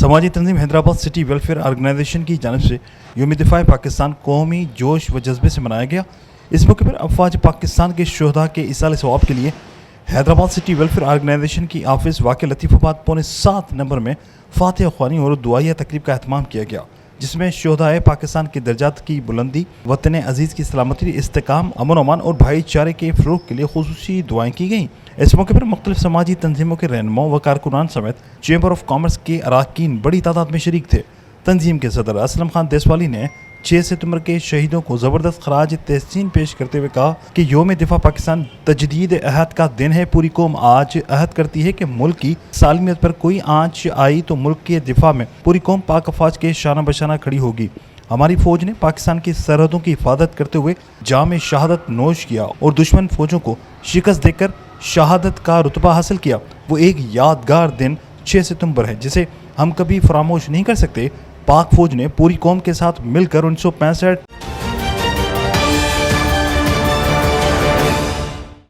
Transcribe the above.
समाजी तंजीम Hyderabad city welfare organisation की जानिब से यौम दिफा पाकिस्तान कौमी जोश व जज्बे से मनाया गया। इस मौके पर अफवाज पाकिस्तान के शोहदा के इसाले सवाब के लिए हैदराबाद सिटी वेलफेयर ऑर्गेनाइजेशन की ऑफिस वाक़ लतीफ़ाबाद पौने 7 नंबर में फातिहा ख़्वानी और दुआया तकरीब का एहतमाम किया गया, जिसमें शोहदाए पाकिस्तान के दर्जात की बुलंदी, वतन अजीज़ की सलामती, इस्तेकाम, अमन अमान और भाईचारे के फ़रोग़ के लिए खुसूसी दुआएँ की गईं। इस मौके पर मुख्तलिफ समाजी तंजीमों के रहनुमाओं व कारकुनान समेत चैम्बर ऑफ कॉमर्स के अरकान बड़ी तादाद में शरीक थे। तंजीम के सदर असलम खान देसवाली ने 6 सितंबर के शहीदों को ज़बरदस्त खराज तहसीन पेश करते हुए कहा कि यौम दिफा पाकिस्तान तजदीद अहद का दिन है। पूरी कौम आज अहद करती है कि मुल्क की सालमियत पर कोई आँच आई तो मुल्क के दिफा में पूरी कौम पाक अफवाज के शाना बशाना खड़ी होगी। हमारी फ़ौज ने पाकिस्तान की सरहदों की हिफाजत करते हुए जाम शहादत नोश किया और दुश्मन फ़ौजों को शिकस्त देकर शहादत का रुतबा हासिल किया। वो एक यादगार दिन 6 सितंबर है जिसे हम कभी फरामोश नहीं कर सकते। पाक फ़ौज ने पूरी कौम के साथ मिलकर 1965